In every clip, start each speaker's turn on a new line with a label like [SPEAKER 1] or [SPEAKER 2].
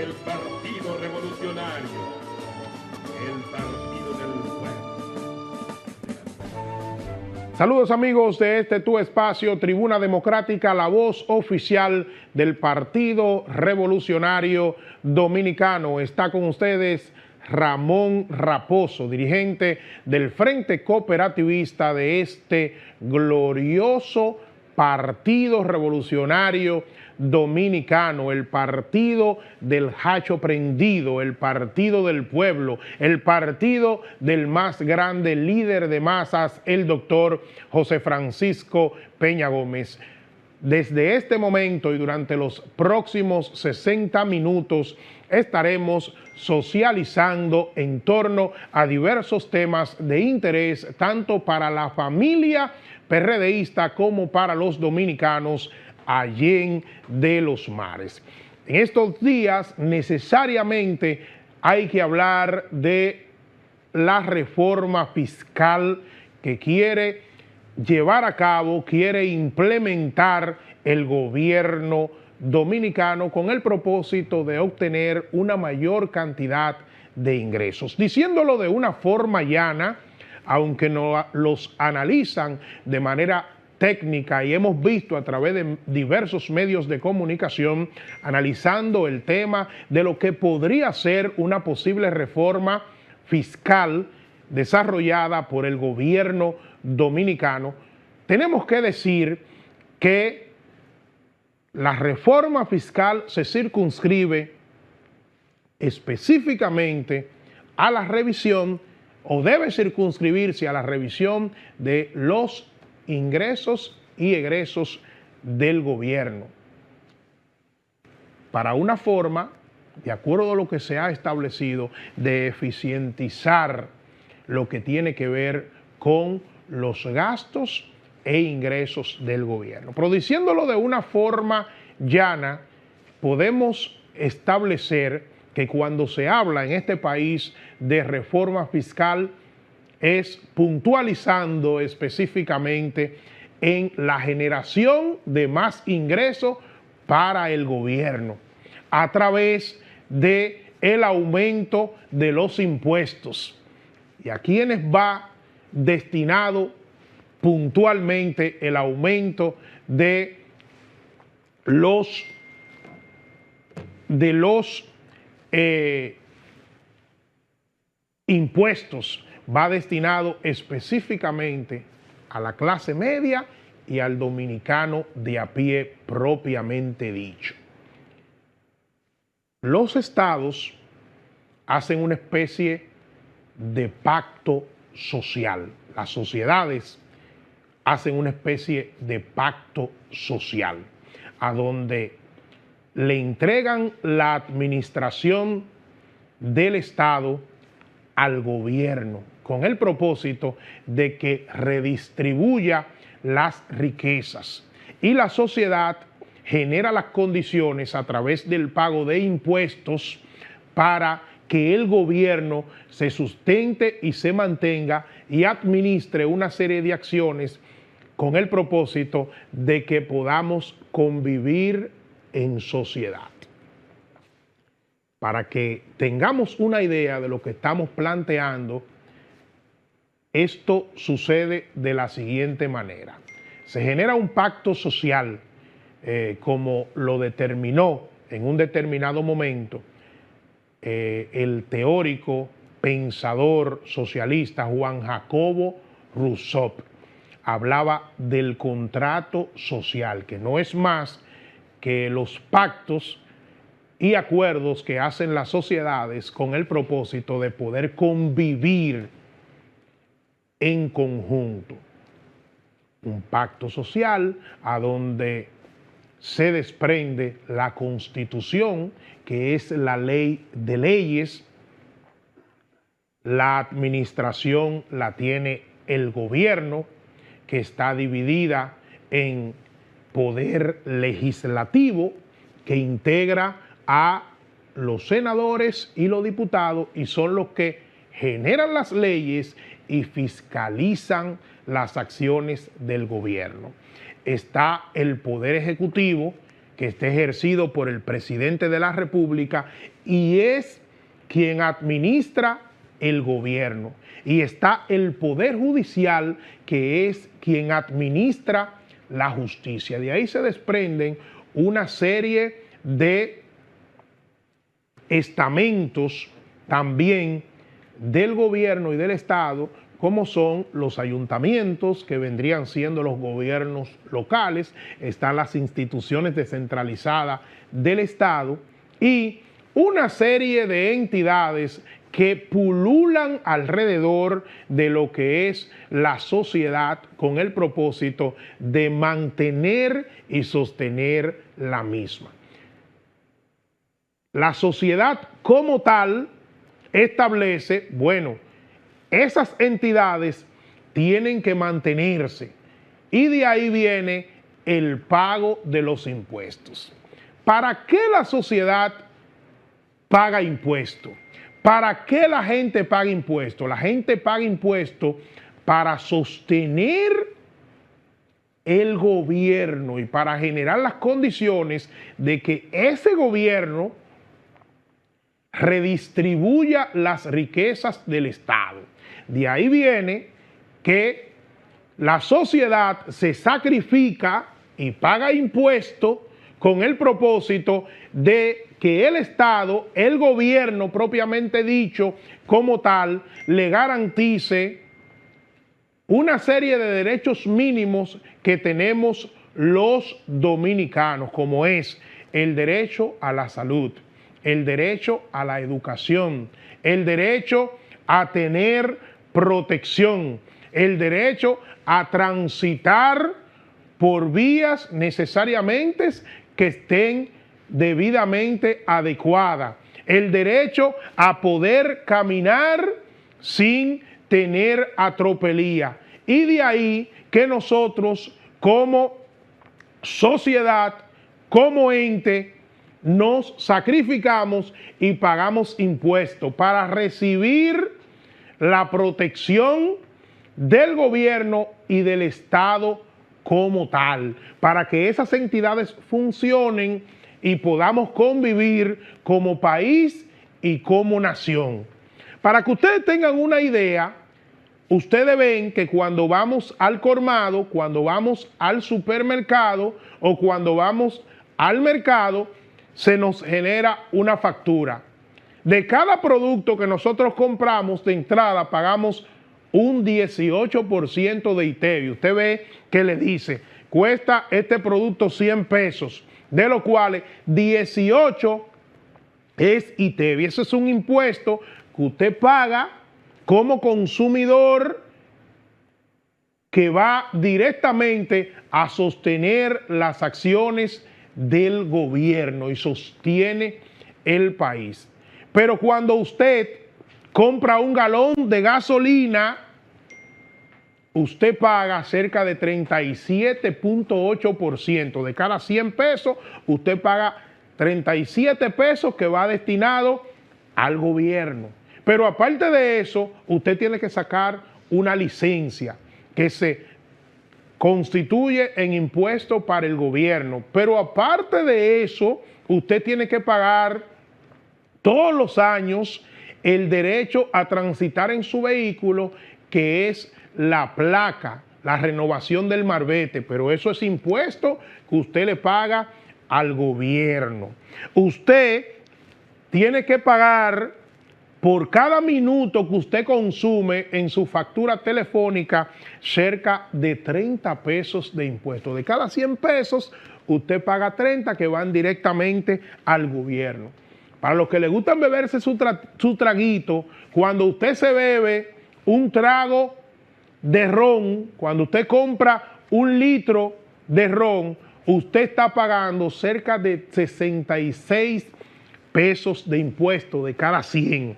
[SPEAKER 1] el Partido Revolucionario, el Partido del Pueblo.
[SPEAKER 2] Saludos amigos de este tu espacio, Tribuna Democrática, la voz oficial del Partido Revolucionario Dominicano. Está con ustedes Ramón Raposo, dirigente del Frente Cooperativista de este glorioso Partido Revolucionario Dominicano, el partido del hacho prendido, el partido del pueblo, el partido del más grande líder de masas, el doctor José Francisco Peña Gómez. Desde este momento y durante los próximos 60 minutos estaremos socializando en torno a diversos temas de interés tanto para la familia PRDista como para los dominicanos allá de los mares. En estos días necesariamente hay que hablar de la reforma fiscal que quiere llevar a cabo, quiere implementar el gobierno dominicano con el propósito de obtener una mayor cantidad de ingresos. Diciéndolo de una forma llana, aunque no los analizan de manera técnica y hemos visto a través de diversos medios de comunicación analizando el tema de lo que podría ser una posible reforma fiscal desarrollada por el gobierno dominicano, tenemos que decir que la reforma fiscal se circunscribe específicamente a la revisión o debe circunscribirse a la revisión de los ingresos y egresos del gobierno para una forma, de acuerdo a lo que se ha establecido, de eficientizar lo que tiene que ver con los gastos e ingresos del gobierno. Pero diciéndolo de una forma llana, podemos establecer que cuando se habla en este país de reforma fiscal es puntualizando específicamente en la generación de más ingresos para el gobierno a través de el aumento de los impuestos. ¿Y a quiénes va destinado puntualmente el aumento de los impuestos? Va destinado específicamente a la clase media y al dominicano de a pie propiamente dicho. Los estados hacen una especie de pacto social. Las sociedades hacen una especie de pacto social, a donde le entregan la administración del Estado al gobierno, con el propósito de que redistribuya las riquezas. Y la sociedad genera las condiciones a través del pago de impuestos para que el gobierno se sustente y se mantenga y administre una serie de acciones con el propósito de que podamos convivir en sociedad. Para que tengamos una idea de lo que estamos planteando, esto sucede de la siguiente manera. Se genera un pacto social, como lo determinó en un determinado momento el teórico, pensador socialista Juan Jacobo Rousseau. Hablaba del contrato social, que no es más que los pactos y acuerdos que hacen las sociedades con el propósito de poder convivir en conjunto. Un pacto social a donde se desprende la Constitución, que es la ley de leyes. La administración la tiene el gobierno, que está dividida en poder legislativo, que integra a los senadores y los diputados y son los que generan las leyes y fiscalizan las acciones del gobierno. Está el Poder Ejecutivo, que está ejercido por el presidente de la República y es quien administra el gobierno. Y está el Poder Judicial, que es quien administra la justicia. De ahí se desprenden una serie de estamentos también del gobierno y del Estado, como son los ayuntamientos, que vendrían siendo los gobiernos locales, están las instituciones descentralizadas del Estado y una serie de entidades que pululan alrededor de lo que es la sociedad con el propósito de mantener y sostener la misma. La sociedad como tal establece, bueno, esas entidades tienen que mantenerse y de ahí viene el pago de los impuestos. ¿Para qué la sociedad paga impuestos? ¿Para qué la gente paga impuestos? La gente paga impuestos para sostener el gobierno y para generar las condiciones de que ese gobierno redistribuya las riquezas del Estado. De ahí viene que la sociedad se sacrifica y paga impuestos con el propósito de que el Estado, el gobierno propiamente dicho como tal, le garantice una serie de derechos mínimos que tenemos los dominicanos, como es el derecho a la salud, el derecho a la educación, el derecho a tener protección, el derecho a transitar por vías necesariamente que estén debidamente adecuadas, el derecho a poder caminar sin tener atropelía. Y de ahí que nosotros como sociedad, como ente, nos sacrificamos y pagamos impuestos para recibir la protección del gobierno y del Estado como tal, para que esas entidades funcionen y podamos convivir como país y como nación. Para que ustedes tengan una idea, ustedes ven que cuando vamos al colmado, cuando vamos al supermercado o cuando vamos al mercado, se nos genera una factura. De cada producto que nosotros compramos de entrada pagamos un 18% de ITEVI. Usted ve que le dice, cuesta este producto 100 pesos, de los cuales 18 es ITEVI. Ese es un impuesto que usted paga como consumidor que va directamente a sostener las acciones del gobierno y sostiene el país. Pero cuando usted compra un galón de gasolina, usted paga cerca de 37.8%. De cada 100 pesos, usted paga 37 pesos que va destinado al gobierno. Pero aparte de eso, usted tiene que sacar una licencia que se constituye en impuesto para el gobierno. Pero aparte de eso, usted tiene que pagar todos los años el derecho a transitar en su vehículo, que es la placa, la renovación del marbete, pero eso es impuesto que usted le paga al gobierno. Usted tiene que pagar por cada minuto que usted consume en su factura telefónica cerca de 30 pesos de impuesto. De cada 100 pesos, usted paga 30 que van directamente al gobierno. Para los que les gustan beberse su traguito, cuando usted se bebe un trago de ron, cuando usted compra un litro de ron, usted está pagando cerca de 66 pesos de impuesto de cada 100.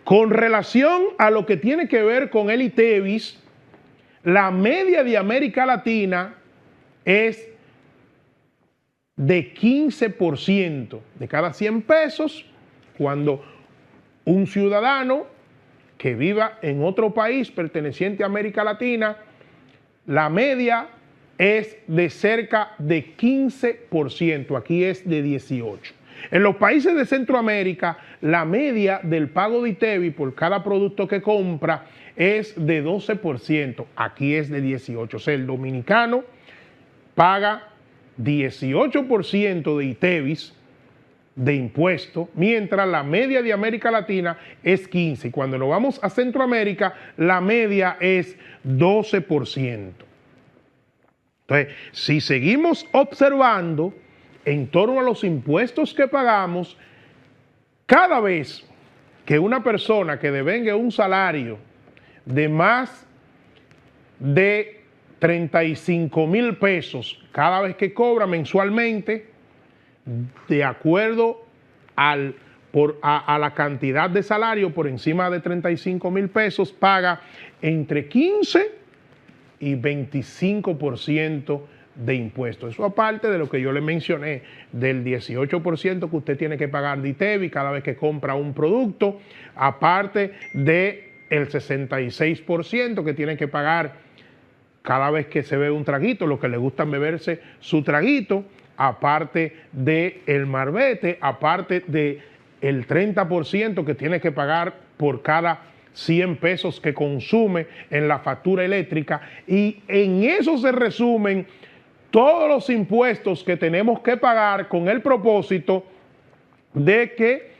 [SPEAKER 2] Con relación a lo que tiene que ver con el ITEVIS, la media de América Latina es de 15%. De cada 100 pesos, cuando un ciudadano que viva en otro país perteneciente a América Latina, la media es de cerca de 15%, aquí es de 18%. En los países de Centroamérica, la media del pago de ITEVI por cada producto que compra es de 12%, aquí es de 18%. O sea, el dominicano paga 18% de ITEVIs de impuestos, mientras la media de América Latina es 15%. Y cuando nos vamos a Centroamérica, la media es 12%. Entonces, si seguimos observando en torno a los impuestos que pagamos, cada vez que una persona que devenga un salario de más de 35,000 pesos, cada vez que cobra mensualmente, de acuerdo a la cantidad de salario por encima de 35,000 pesos, paga entre 15 y 25% de impuestos. Eso aparte de lo que yo le mencioné, del 18% que usted tiene que pagar de ITEVI cada vez que compra un producto, aparte del 66% que tiene que pagar cada vez que se bebe un traguito, lo que le gusta beberse su traguito, aparte del marbete, aparte del 30% que tiene que pagar por cada 100 pesos que consume en la factura eléctrica, y en eso se resumen todos los impuestos que tenemos que pagar con el propósito de que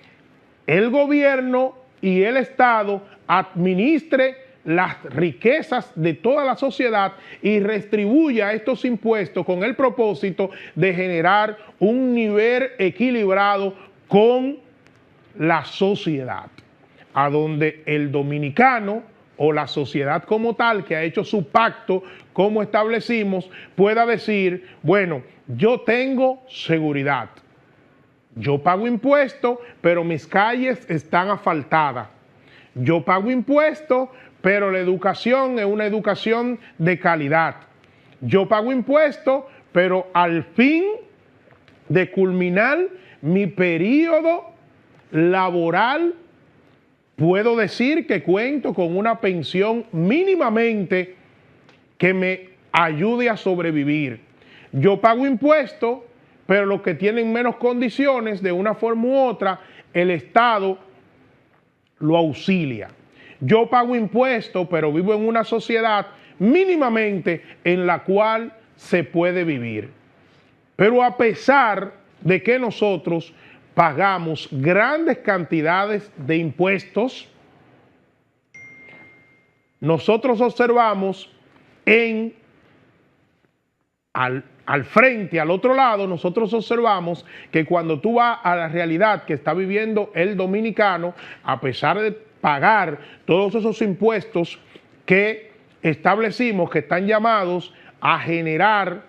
[SPEAKER 2] el gobierno y el Estado administre las riquezas de toda la sociedad y redistribuya estos impuestos con el propósito de generar un nivel equilibrado con la sociedad, a donde el dominicano o la sociedad como tal, que ha hecho su pacto, como establecimos, pueda decir, bueno, yo tengo seguridad, yo pago impuestos, pero mis calles están asfaltadas, yo pago impuestos, pero la educación es una educación de calidad, yo pago impuestos, pero al fin de culminar mi periodo laboral, puedo decir que cuento con una pensión mínimamente que me ayude a sobrevivir. Yo pago impuestos, pero los que tienen menos condiciones, de una forma u otra, el Estado lo auxilia. Yo pago impuestos, pero vivo en una sociedad mínimamente en la cual se puede vivir. Pero a pesar de que nosotros pagamos grandes cantidades de impuestos, nosotros observamos al frente, al otro lado, nosotros observamos que cuando tú vas a la realidad que está viviendo el dominicano, a pesar de pagar todos esos impuestos que establecimos, que están llamados a generar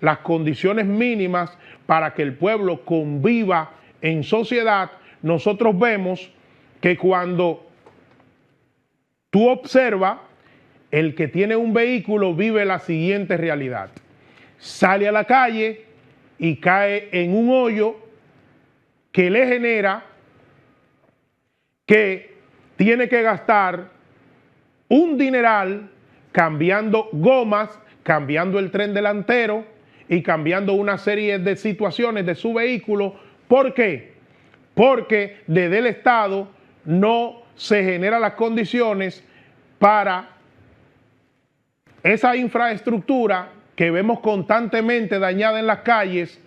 [SPEAKER 2] las condiciones mínimas para que el pueblo conviva en sociedad, nosotros vemos que cuando tú observas, el que tiene un vehículo vive la siguiente realidad: sale a la calle y cae en un hoyo que le genera que tiene que gastar un dineral cambiando gomas, cambiando el tren delantero y cambiando una serie de situaciones de su vehículo. ¿Por qué? Porque desde el Estado no se generan las condiciones para esa infraestructura que vemos constantemente dañada en las calles,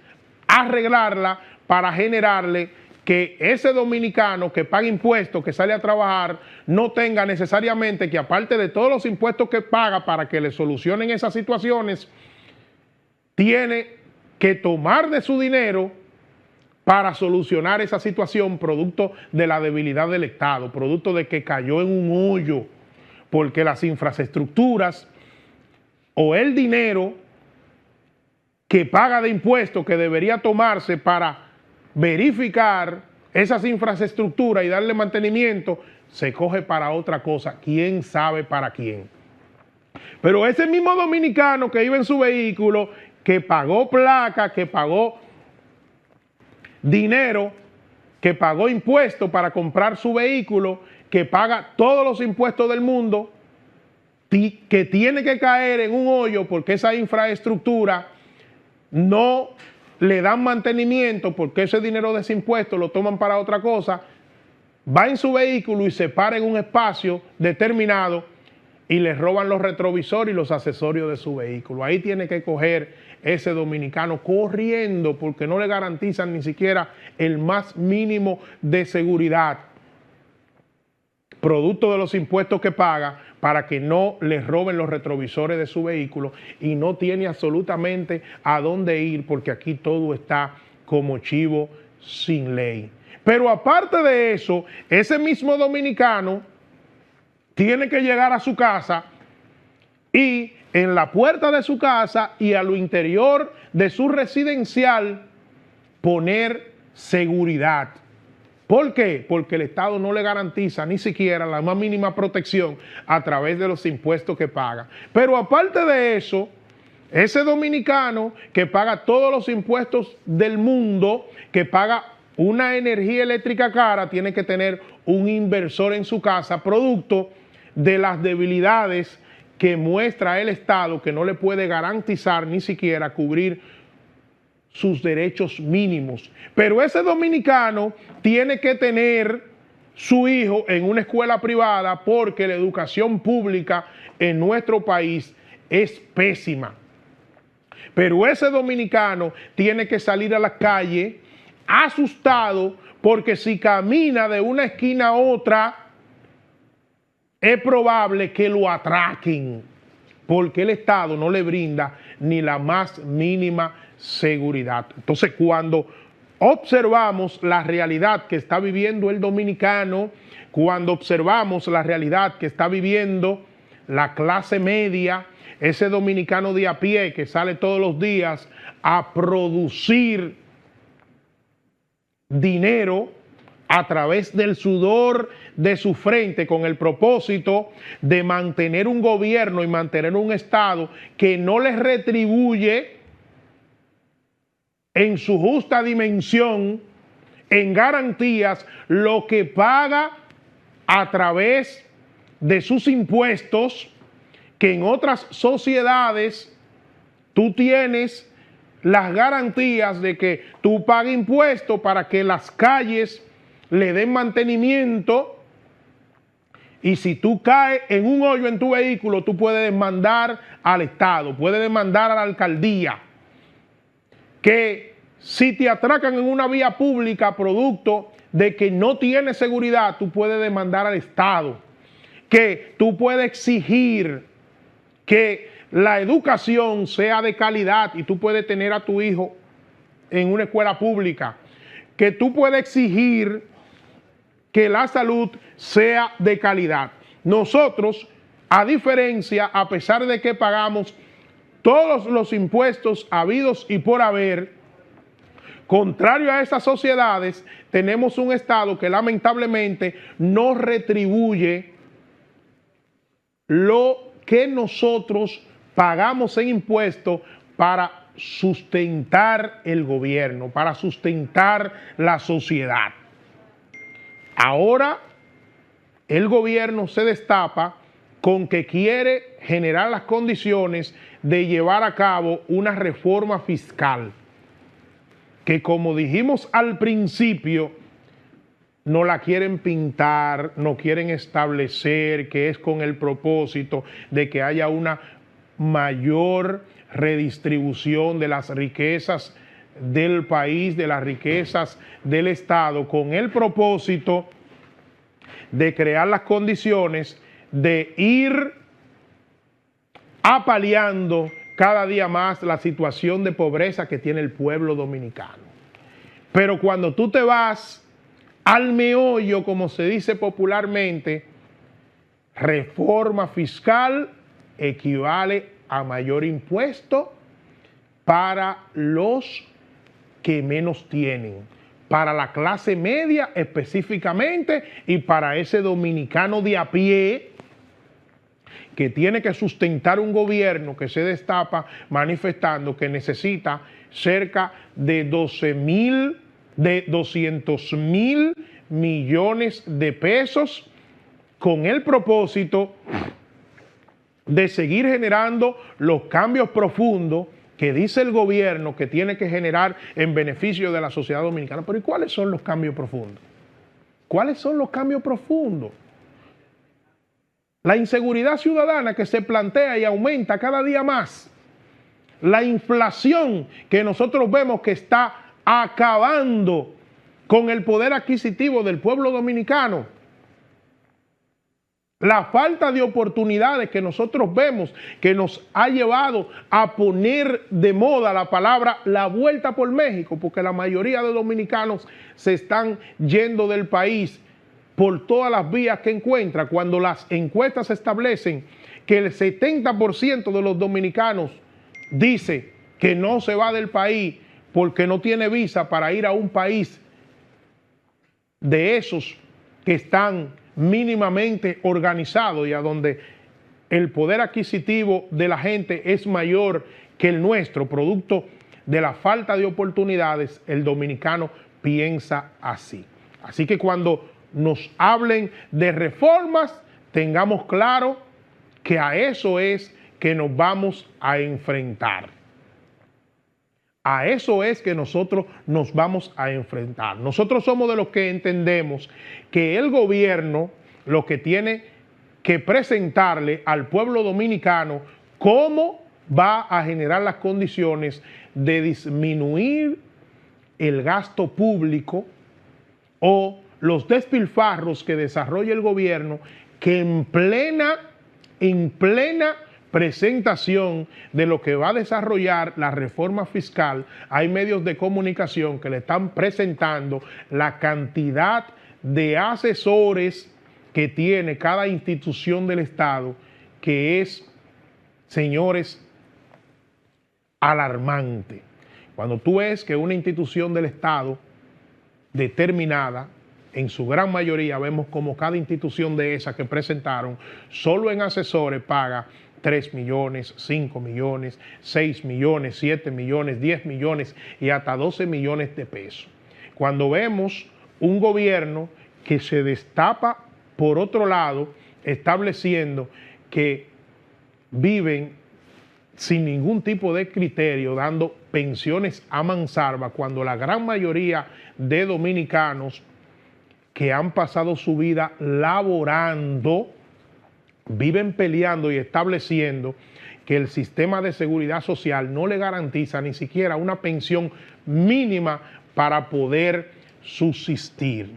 [SPEAKER 2] arreglarla para generarle que ese dominicano que paga impuestos, que sale a trabajar, no tenga necesariamente que, aparte de todos los impuestos que paga para que le solucionen esas situaciones, tiene que tomar de su dinero para solucionar esa situación, producto de la debilidad del Estado, producto de que cayó en un hoyo, porque las infraestructuras o el dinero que paga de impuestos que debería tomarse para verificar esas infraestructuras y darle mantenimiento, se coge para otra cosa, quién sabe para quién. Pero ese mismo dominicano que iba en su vehículo, que pagó placa, que pagó dinero, que pagó impuestos para comprar su vehículo, que paga todos los impuestos del mundo, que tiene que caer en un hoyo porque esa infraestructura no le dan mantenimiento, porque ese dinero de ese impuesto lo toman para otra cosa, va en su vehículo y se para en un espacio determinado y le roban los retrovisores y los accesorios de su vehículo. Ahí tiene que coger ese dominicano corriendo porque no le garantizan ni siquiera el más mínimo de seguridad, producto de los impuestos que paga, para que no le roben los retrovisores de su vehículo, y no tiene absolutamente a dónde ir porque aquí todo está como chivo sin ley. Pero aparte de eso, ese mismo dominicano tiene que llegar a su casa y en la puerta de su casa y a lo interior de su residencial poner seguridad. ¿Por qué? Porque el Estado no le garantiza ni siquiera la más mínima protección a través de los impuestos que paga. Pero aparte de eso, ese dominicano que paga todos los impuestos del mundo, que paga una energía eléctrica cara, tiene que tener un inversor en su casa, producto de las debilidades que muestra el Estado, que no le puede garantizar ni siquiera cubrir sus derechos mínimos. Pero ese dominicano tiene que tener su hijo en una escuela privada porque la educación pública en nuestro país es pésima. Pero ese dominicano tiene que salir a la calle asustado porque si camina de una esquina a otra es probable que lo atraquen, porque el Estado no le brinda ni la más mínima seguridad. Entonces, cuando observamos la realidad que está viviendo el dominicano, cuando observamos la realidad que está viviendo la clase media, ese dominicano de a pie que sale todos los días a producir dinero a través del sudor de su frente con el propósito de mantener un gobierno y mantener un Estado que no les retribuye en su justa dimensión, en garantías, lo que paga a través de sus impuestos, que en otras sociedades tú tienes las garantías de que tú pagas impuestos para que las calles le den mantenimiento, y si tú caes en un hoyo en tu vehículo, tú puedes demandar al Estado, puedes demandar a la alcaldía. Que si te atracan en una vía pública producto de que no tiene seguridad, tú puedes demandar al Estado. Que tú puedes exigir que la educación sea de calidad y tú puedes tener a tu hijo en una escuela pública. Que tú puedes exigir que la salud sea de calidad. Nosotros, a diferencia, a pesar de que pagamos todos los impuestos habidos y por haber, contrario a esas sociedades, tenemos un Estado que lamentablemente no retribuye lo que nosotros pagamos en impuestos para sustentar el gobierno, para sustentar la sociedad. Ahora el gobierno se destapa con que quiere generar las condiciones de llevar a cabo una reforma fiscal, que como dijimos al principio, no la quieren pintar, no quieren establecer que es con el propósito de que haya una mayor redistribución de las riquezas del país, de las riquezas del Estado, con el propósito de crear las condiciones de ir apaleando cada día más la situación de pobreza que tiene el pueblo dominicano. Pero cuando tú te vas al meollo, como se dice popularmente, reforma fiscal equivale a mayor impuesto para los que menos tienen, para la clase media específicamente y para ese dominicano de a pie que tiene que sustentar un gobierno que se destapa manifestando que necesita cerca de 200.000 millones de pesos con el propósito de seguir generando los cambios profundos que dice el gobierno que tiene que generar en beneficio de la sociedad dominicana. Pero ¿y cuáles son los cambios profundos? ¿Cuáles son los cambios profundos? La inseguridad ciudadana que se plantea y aumenta cada día más. La inflación que nosotros vemos que está acabando con el poder adquisitivo del pueblo dominicano. La falta de oportunidades que nosotros vemos que nos ha llevado a poner de moda la palabra la vuelta por México, porque la mayoría de dominicanos se están yendo del país por todas las vías que encuentra, cuando las encuestas establecen que el 70% de los dominicanos dice que no se va del país porque no tiene visa para ir a un país de esos que están mínimamente organizados y a donde el poder adquisitivo de la gente es mayor que el nuestro, producto de la falta de oportunidades. El dominicano piensa así. Así que cuando nos hablen de reformas, tengamos claro que a eso es que nos vamos a enfrentar. A eso es que nosotros nos vamos a enfrentar. Nosotros somos de los que entendemos que el gobierno lo que tiene que presentarle al pueblo dominicano cómo va a generar las condiciones de disminuir el gasto público o los despilfarros que desarrolla el gobierno, que en plena presentación de lo que va a desarrollar la reforma fiscal, hay medios de comunicación que le están presentando la cantidad de asesores que tiene cada institución del Estado, que es, señores, alarmante. Cuando tú ves que una institución del Estado determinada, en su gran mayoría vemos como cada institución de esas que presentaron, solo en asesores paga 3 millones, 5 millones, 6 millones, 7 millones, 10 millones y hasta 12 millones de pesos. Cuando vemos un gobierno que se destapa por otro lado, estableciendo que viven sin ningún tipo de criterio, dando pensiones a mansalva, cuando la gran mayoría de dominicanos que han pasado su vida laborando, viven peleando y estableciendo que el sistema de seguridad social no le garantiza ni siquiera una pensión mínima para poder subsistir.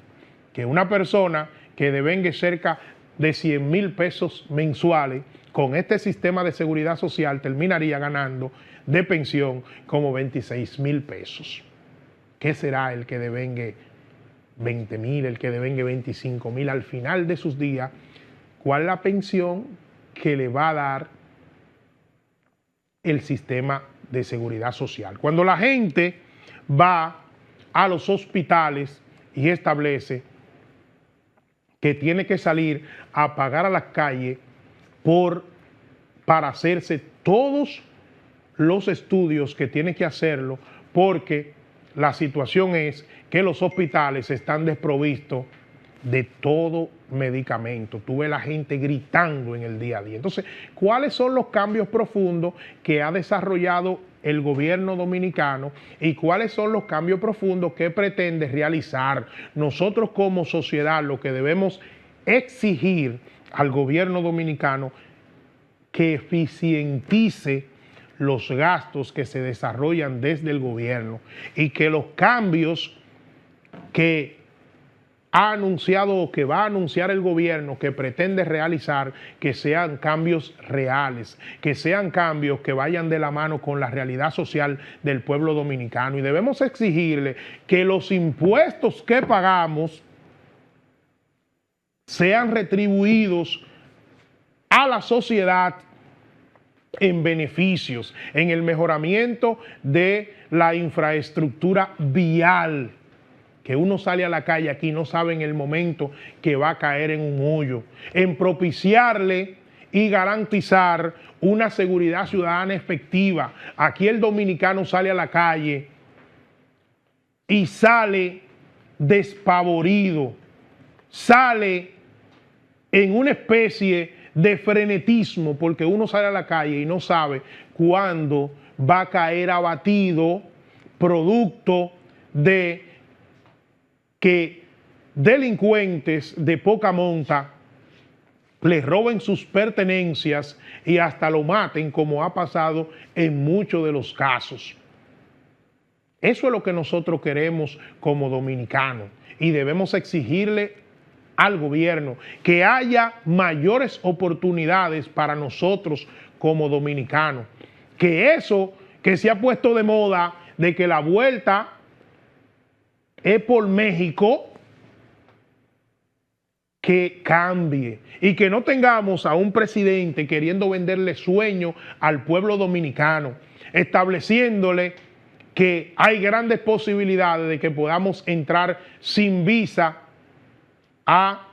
[SPEAKER 2] Que una persona que devengue cerca de 100,000 pesos mensuales con este sistema de seguridad social terminaría ganando de pensión como 26,000 pesos. ¿Qué será el que devengue 20,000, el que devengue 25,000 al final de sus días? ¿Cuál es la pensión que le va a dar el sistema de seguridad social? Cuando la gente va a los hospitales y establece que tiene que salir a pagar a las calles para hacerse todos los estudios que tiene que hacerlo, porque la situación es que los hospitales están desprovistos de todo medicamento. Tú ves la gente gritando en el día a día. Entonces, ¿cuáles son los cambios profundos que ha desarrollado el gobierno dominicano y cuáles son los cambios profundos que pretende realizar? Nosotros como sociedad lo que debemos exigir al gobierno dominicano que eficientice los gastos que se desarrollan desde el gobierno y que los cambios que ha anunciado o que va a anunciar el gobierno que pretende realizar, que sean cambios reales, que sean cambios que vayan de la mano con la realidad social del pueblo dominicano. Y debemos exigirle que los impuestos que pagamos sean retribuidos a la sociedad en beneficios, en el mejoramiento de la infraestructura vial. Que uno sale a la calle aquí y no sabe en el momento que va a caer en un hoyo, en propiciarle y garantizar una seguridad ciudadana efectiva. Aquí el dominicano sale a la calle y sale despavorido, sale en una especie de frenetismo, porque uno sale a la calle y no sabe cuándo va a caer abatido producto de que delincuentes de poca monta le roben sus pertenencias y hasta lo maten, como ha pasado en muchos de los casos. Eso es lo que nosotros queremos como dominicanos y debemos exigirle al gobierno que haya mayores oportunidades para nosotros como dominicanos. Que eso que se ha puesto de moda de que la vuelta es por México, que cambie y que no tengamos a un presidente queriendo venderle sueño al pueblo dominicano, estableciéndole que hay grandes posibilidades de que podamos entrar sin visa a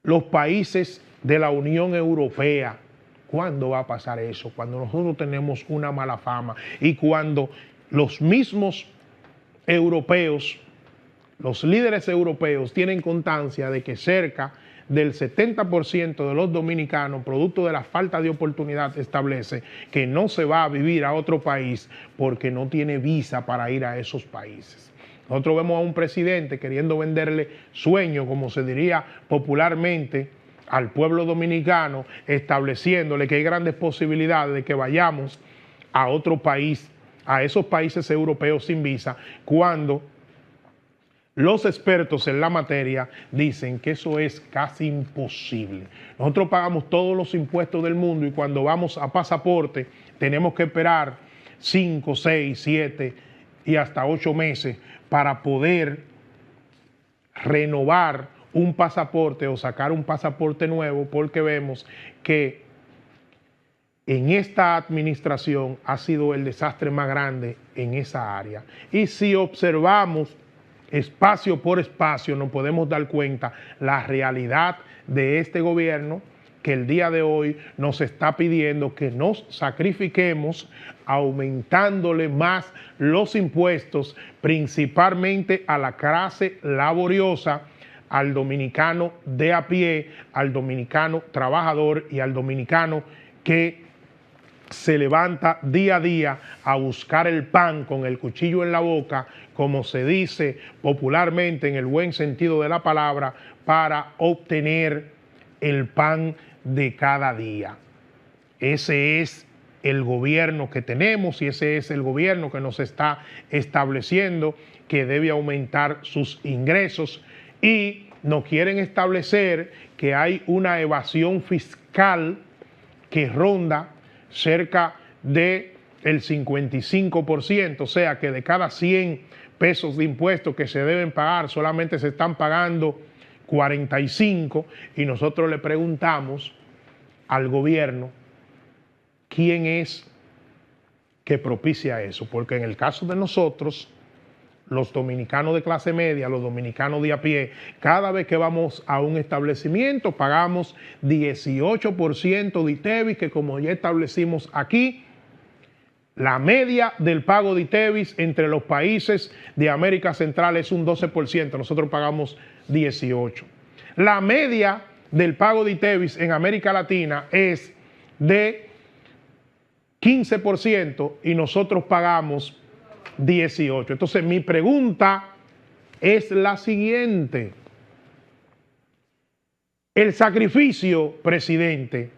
[SPEAKER 2] los países de la Unión Europea. ¿Cuándo va a pasar eso? Cuando nosotros tenemos una mala fama y cuando los mismos europeos, los líderes europeos tienen constancia de que cerca del 70% de los dominicanos, producto de la falta de oportunidad, establece que no se va a vivir a otro país porque no tiene visa para ir a esos países. Nosotros vemos a un presidente queriendo venderle sueño, como se diría popularmente, al pueblo dominicano, estableciéndole que hay grandes posibilidades de que vayamos a otro país, a esos países europeos sin visa, cuando los expertos en la materia dicen que eso es casi imposible. Nosotros pagamos todos los impuestos del mundo y cuando vamos a pasaporte tenemos que esperar 5, 6, 7 y hasta 8 meses para poder renovar un pasaporte o sacar un pasaporte nuevo, porque vemos que en esta administración ha sido el desastre más grande en esa área. Y si observamos espacio por espacio, nos podemos dar cuenta la realidad de este gobierno, que el día de hoy nos está pidiendo que nos sacrifiquemos aumentándole más los impuestos, principalmente a la clase laboriosa, al dominicano de a pie, al dominicano trabajador y al dominicano que se levanta día a día a buscar el pan con el cuchillo en la boca, como se dice popularmente en el buen sentido de la palabra, para obtener el pan de cada día. Ese es el gobierno que tenemos y ese es el gobierno que nos está estableciendo que debe aumentar sus ingresos, y nos quieren establecer que hay una evasión fiscal que ronda cerca del 55%, o sea que de cada 100 pesos de impuestos que se deben pagar, solamente se están pagando 45, y nosotros le preguntamos al gobierno quién es que propicia eso, porque en el caso de nosotros, los dominicanos de clase media, los dominicanos de a pie, cada vez que vamos a un establecimiento pagamos 18% de ITEVIS, que como ya establecimos aquí, la media del pago de ITEVIS entre los países de América Central es un 12%, nosotros pagamos 18%. La media del pago de ITEVIS en América Latina es de 15% y nosotros pagamos 18%. Entonces mi pregunta es la siguiente: el sacrificio, presidente,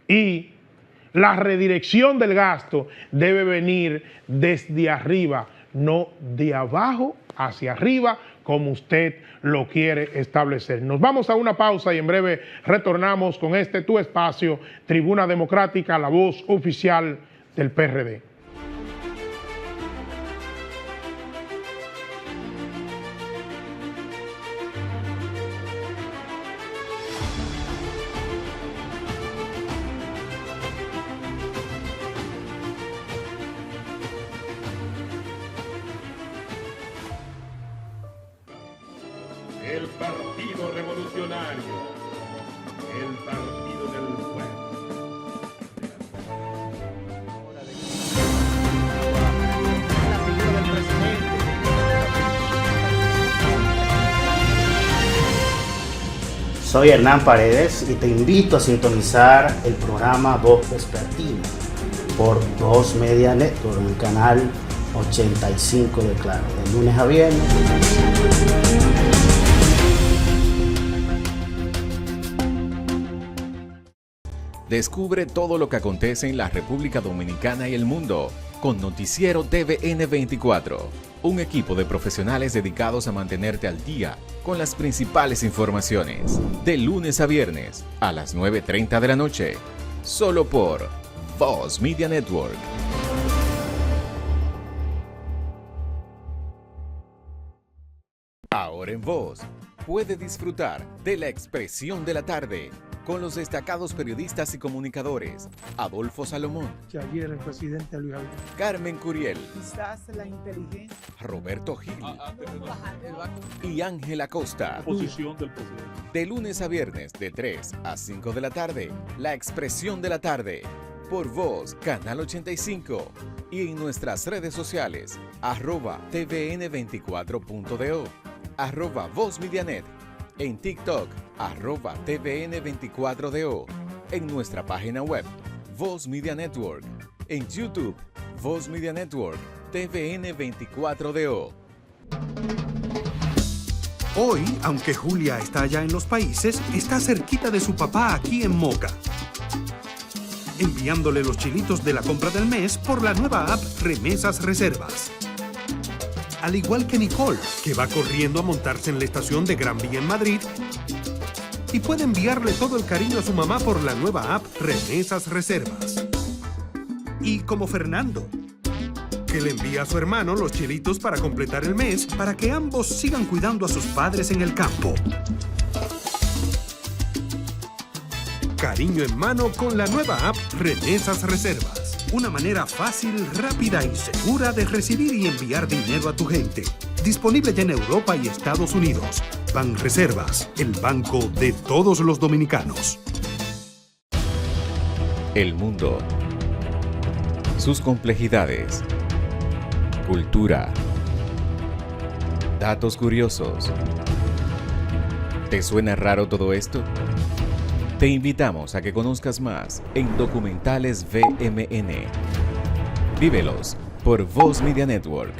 [SPEAKER 2] y la redirección del gasto debe venir desde arriba, no de abajo hacia arriba, como usted lo quiere establecer. Nos vamos a una pausa y en breve retornamos con este tu espacio, Tribuna Democrática, la voz oficial del PRD.
[SPEAKER 1] El Partido Revolucionario, el Partido del Pueblo.
[SPEAKER 3] La figura del presidente. Soy Hernán Paredes y te invito a sintonizar el programa Voz Vespertina por Voz Media Network, en el canal 85 de Claro, de lunes a viernes.
[SPEAKER 4] Descubre todo lo que acontece en la República Dominicana y el mundo con Noticiero TVN 24, un equipo de profesionales dedicados a mantenerte al día con las principales informaciones, de lunes a viernes a las 9:30 de la noche, solo por Voz Media Network. Ahora en Voz, puede disfrutar de la expresión de la tarde con los destacados periodistas y comunicadores Adolfo Salomón,
[SPEAKER 5] Ayer el presidente Luis Abinader,
[SPEAKER 4] Carmen Curiel,
[SPEAKER 6] quizás la inteligencia,
[SPEAKER 4] Roberto Gil y Ángel Acosta.
[SPEAKER 5] posición del presidente.
[SPEAKER 4] De lunes a viernes de 3 a 5 de la tarde, la expresión de la tarde, por Voz, Canal 85 y en nuestras redes sociales, @tvn24.do, @VozMediaNet, en TikTok, @tvn24do, en nuestra página web, Voz Media Network, en YouTube, Voz Media Network, TVN24DO.
[SPEAKER 7] Hoy, aunque Julia está allá en los países, está cerquita de su papá aquí en Moca, enviándole los chilitos de la compra del mes por la nueva app Remesas Reservas. Al igual que Nicole, que va corriendo a montarse en la estación de Gran Vía en Madrid y puede enviarle todo el cariño a su mamá por la nueva app Remesas Reservas. Y como Fernando, que le envía a su hermano los chilitos para completar el mes para que ambos sigan cuidando a sus padres en el campo. Cariño en mano con la nueva app Remesas Reservas. Una manera fácil, rápida y segura de recibir y enviar dinero a tu gente. Disponible ya en Europa y Estados Unidos. Banreservas, el banco de todos los dominicanos.
[SPEAKER 4] El mundo, sus complejidades, cultura, datos curiosos. ¿Te suena raro todo esto? Te invitamos a que conozcas más en Documentales VMN. Vívelos por Voz Media Network.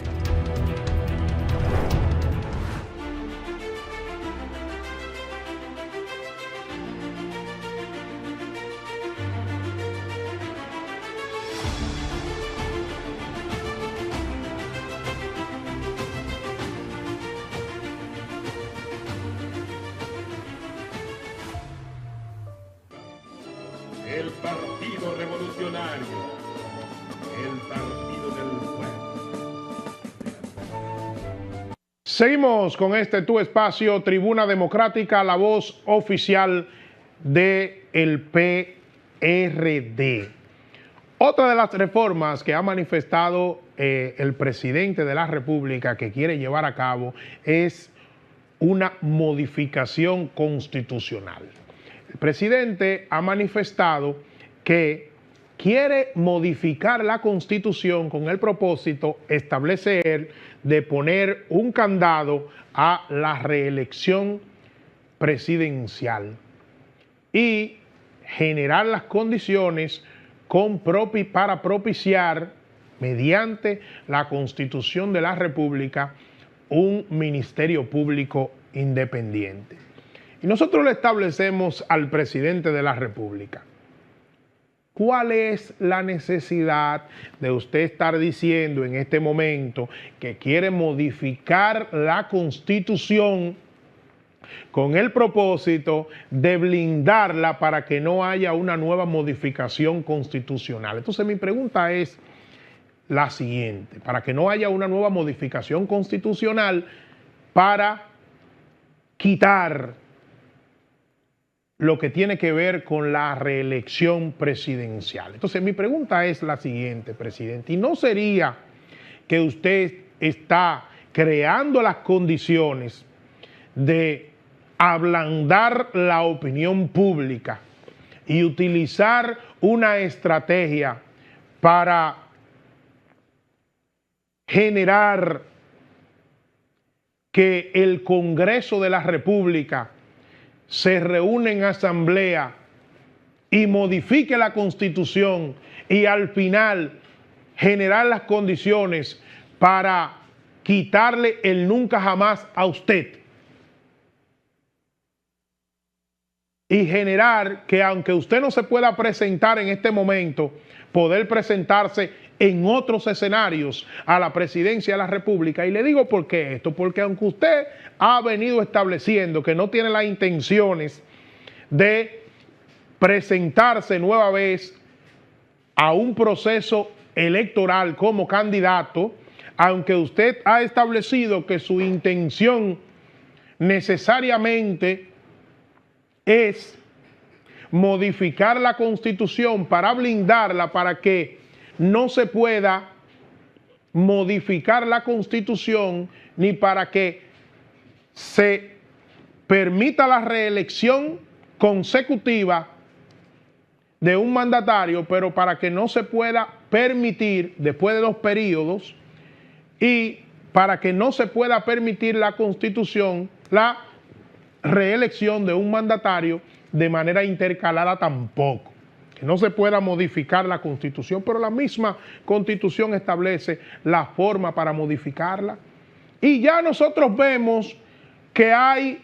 [SPEAKER 1] El Partido Revolucionario, el Partido del Pueblo.
[SPEAKER 2] Seguimos con este tu espacio, Tribuna Democrática, la voz oficial del PRD. Otra de las reformas que ha manifestado el presidente de la República que quiere llevar a cabo es una modificación constitucional. El presidente ha manifestado que quiere modificar la Constitución con el propósito de establecer, de poner un candado a la reelección presidencial y generar las condiciones para propiciar, mediante la Constitución de la República, un ministerio público independiente. Y nosotros le establecemos al presidente de la República: ¿cuál es la necesidad de usted estar diciendo en este momento que quiere modificar la Constitución con el propósito de blindarla para que no haya una nueva modificación constitucional? Entonces mi pregunta es la siguiente: para que no haya una nueva modificación constitucional para quitar lo que tiene que ver con la reelección presidencial. Entonces mi pregunta es la siguiente, presidente: ¿y no sería que usted está creando las condiciones de ablandar la opinión pública y utilizar una estrategia para generar que el Congreso de la República se reúne en asamblea y modifique la Constitución y al final generar las condiciones para quitarle el nunca jamás a usted y generar que aunque usted no se pueda presentar en este momento, poder presentarse en otros escenarios a la presidencia de la República. Y le digo por qué esto, porque aunque usted ha venido estableciendo que no tiene las intenciones de presentarse nueva vez a un proceso electoral como candidato, aunque usted ha establecido que su intención necesariamente es modificar la Constitución para blindarla, para que no se pueda modificar la Constitución ni para que se permita la reelección consecutiva de un mandatario, pero para que no se pueda permitir después de 2 periodos y para que no se pueda permitir la Constitución, la reelección de un mandatario de manera intercalada tampoco. Que no se pueda modificar la Constitución, pero la misma Constitución establece la forma para modificarla. Y ya nosotros vemos que hay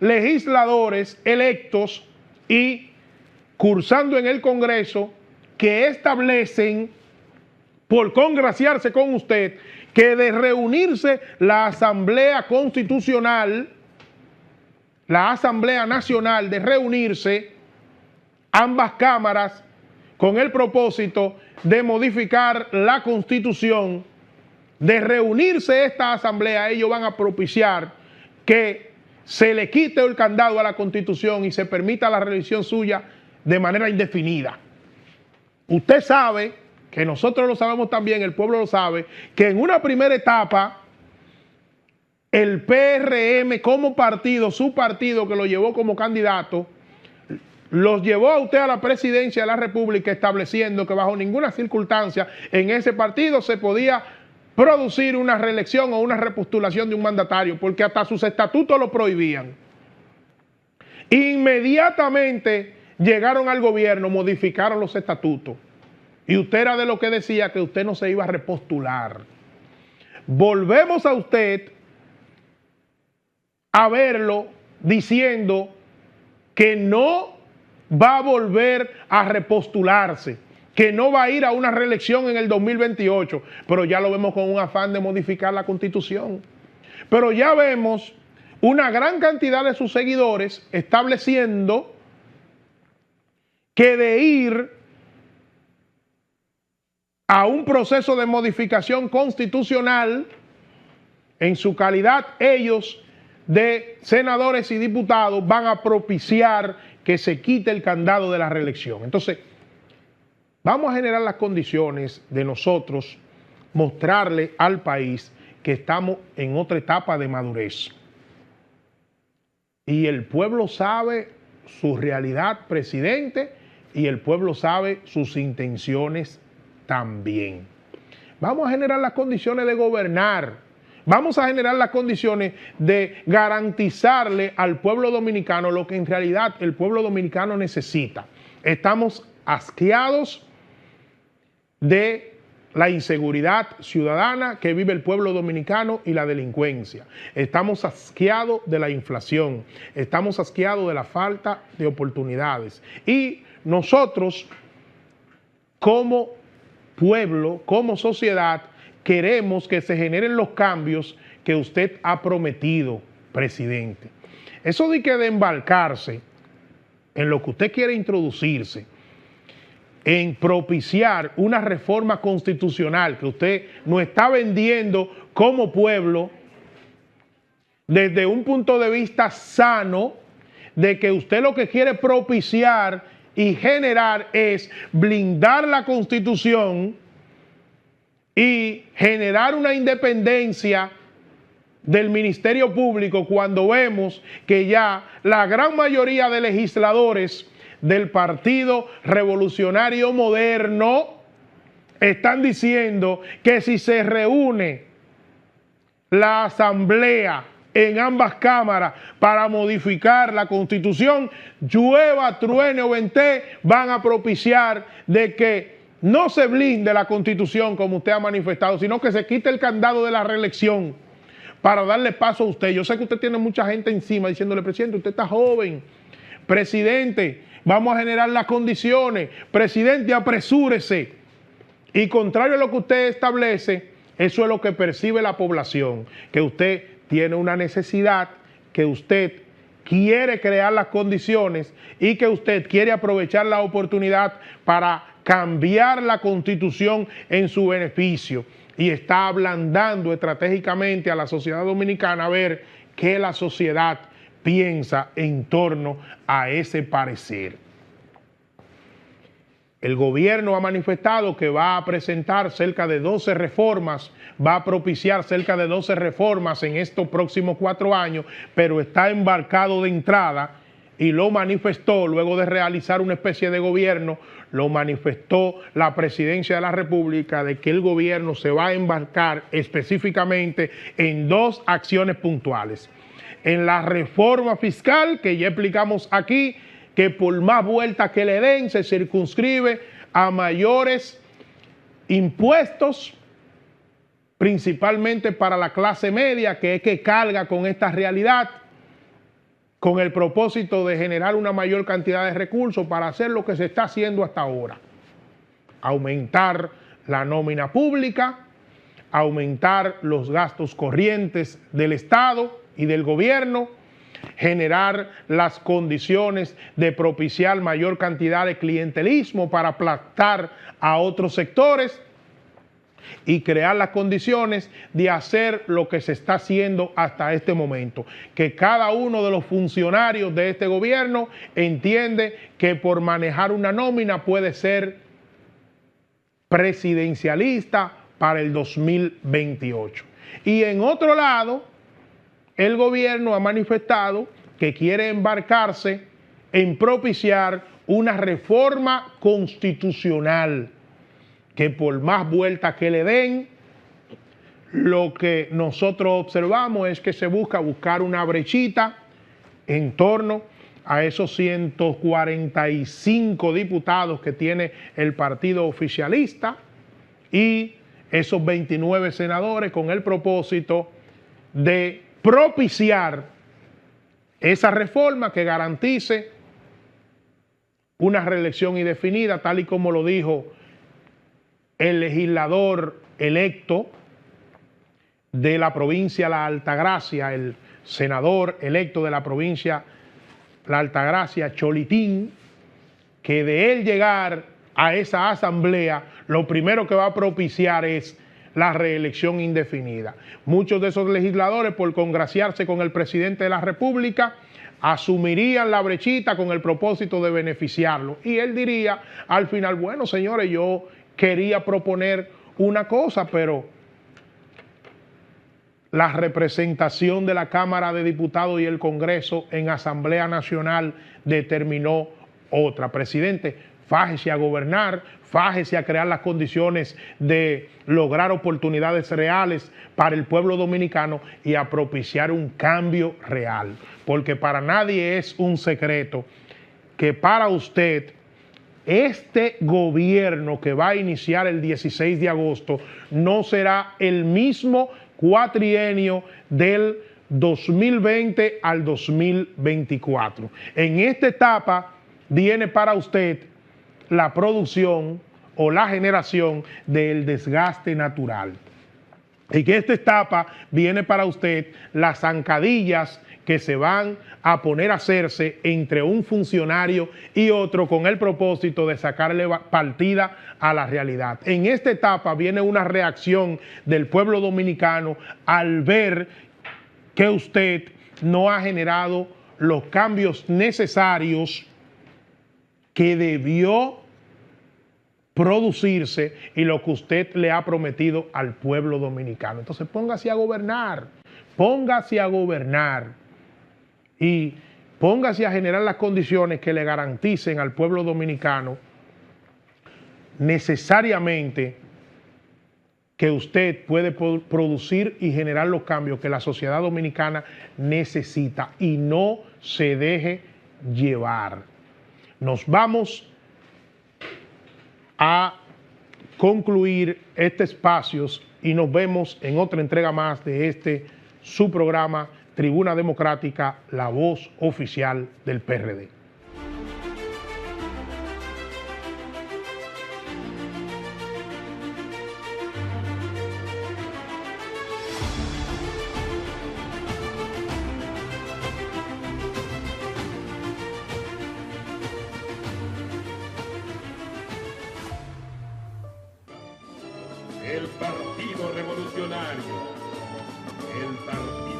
[SPEAKER 2] legisladores electos y cursando en el Congreso que establecen, por congraciarse con usted, que de reunirse la Asamblea Constitucional, la Asamblea Nacional, de reunirse ambas cámaras con el propósito de modificar la Constitución, de reunirse esta Asamblea, ellos van a propiciar que se le quite el candado a la Constitución y se permita la reelección suya de manera indefinida. Usted sabe, que nosotros lo sabemos también, el pueblo lo sabe, que en una primera etapa el PRM como partido, su partido que lo llevó como candidato, los llevó a usted a la presidencia de la República estableciendo que bajo ninguna circunstancia en ese partido se podía producir una reelección o una repostulación de un mandatario, porque hasta sus estatutos lo prohibían. Inmediatamente llegaron al gobierno, modificaron los estatutos. Y usted era de lo que decía que usted no se iba a repostular. Volvemos a usted a verlo diciendo que no va a volver a repostularse, que no va a ir a una reelección en el 2028, pero ya lo vemos con un afán de modificar la Constitución. Pero ya vemos una gran cantidad de sus seguidores estableciendo que de ir a un proceso de modificación constitucional, en su calidad ellos de senadores y diputados van a propiciar que se quite el candado de la reelección. Entonces, vamos a generar las condiciones de nosotros mostrarle al país que estamos en otra etapa de madurez. Y el pueblo sabe su realidad, presidente, y el pueblo sabe sus intenciones también. Vamos a generar las condiciones de gobernar. Vamos a generar las condiciones de garantizarle al pueblo dominicano lo que en realidad el pueblo dominicano necesita. Estamos asqueados de la inseguridad ciudadana que vive el pueblo dominicano y la delincuencia. Estamos asqueados de la inflación. Estamos asqueados de la falta de oportunidades. Y nosotros, como pueblo, como sociedad, queremos que se generen los cambios que usted ha prometido, presidente. Eso de que de embarcarse en lo que usted quiere introducirse, en propiciar una reforma constitucional que usted nos está vendiendo como pueblo desde un punto de vista sano, de que usted lo que quiere propiciar y generar es blindar la Constitución y generar una independencia del Ministerio Público, cuando vemos que ya la gran mayoría de legisladores del Partido Revolucionario Moderno están diciendo que si se reúne la Asamblea en ambas cámaras para modificar la Constitución, llueva, truene o vente, van a propiciar de que no se blinde la Constitución como usted ha manifestado, sino que se quite el candado de la reelección para darle paso a usted. Yo sé que usted tiene mucha gente encima diciéndole, presidente, usted está joven, presidente, vamos a generar las condiciones, presidente, apresúrese. Y contrario a lo que usted establece, eso es lo que percibe la población, que usted tiene una necesidad, que usted quiere crear las condiciones y que usted quiere aprovechar la oportunidad para cambiar la Constitución en su beneficio. Y está ablandando estratégicamente a la sociedad dominicana a ver qué la sociedad piensa en torno a ese parecer. El gobierno ha manifestado que va a presentar cerca de 12 reformas, va a propiciar cerca de 12 reformas en estos próximos 4 años, pero está embarcado de entrada y lo manifestó luego de realizar una especie de gobierno, lo manifestó la Presidencia de la República de que el gobierno se va a embarcar específicamente en 2 acciones puntuales. En la reforma fiscal, que ya explicamos aquí, que por más vueltas que le den se circunscribe a mayores impuestos, principalmente para la clase media, que es que carga con esta realidad, con el propósito de generar una mayor cantidad de recursos para hacer lo que se está haciendo hasta ahora. Aumentar la nómina pública, aumentar los gastos corrientes del Estado y del gobierno, generar las condiciones de propiciar mayor cantidad de clientelismo para aplastar a otros sectores y crear las condiciones de hacer lo que se está haciendo hasta este momento. Que cada uno de los funcionarios de este gobierno entiende que por manejar una nómina puede ser presidencialista para el 2028. Y en otro lado, el gobierno ha manifestado que quiere embarcarse en propiciar una reforma constitucional, que por más vueltas que le den, lo que nosotros observamos es que se buscar una brechita en torno a esos 145 diputados que tiene el partido oficialista y esos 29 senadores, con el propósito de propiciar esa reforma que garantice una reelección indefinida, tal y como lo dijo el legislador electo de la provincia La Altagracia, el senador electo de la provincia La Altagracia, Cholitín, que de él llegar a esa asamblea, lo primero que va a propiciar es la reelección indefinida. Muchos de esos legisladores, por congraciarse con el presidente de la República, asumirían la brechita con el propósito de beneficiarlo. Y él diría al final, bueno, señores, yo quería proponer una cosa, pero la representación de la Cámara de Diputados y el Congreso en Asamblea Nacional determinó otra. Presidente, fájese a gobernar, fájese a crear las condiciones de lograr oportunidades reales para el pueblo dominicano y a propiciar un cambio real. Porque para nadie es un secreto que para usted este gobierno que va a iniciar el 16 de agosto no será el mismo cuatrienio del 2020 al 2024. En esta etapa viene para usted la producción o la generación del desgaste natural. Y que esta etapa viene para usted las zancadillas que se van a poner a hacerse entre un funcionario y otro con el propósito de sacarle partida a la realidad. En esta etapa viene una reacción del pueblo dominicano al ver que usted no ha generado los cambios necesarios que debió producirse y lo que usted le ha prometido al pueblo dominicano. Entonces póngase a gobernar y póngase a generar las condiciones que le garanticen al pueblo dominicano necesariamente que usted puede producir y generar los cambios que la sociedad dominicana necesita, y no se deje llevar. Nos vamos a concluir este espacio y nos vemos en otra entrega más de su programa Tribuna Democrática, la voz oficial del PRD.
[SPEAKER 1] El Partido Revolucionario. El Partido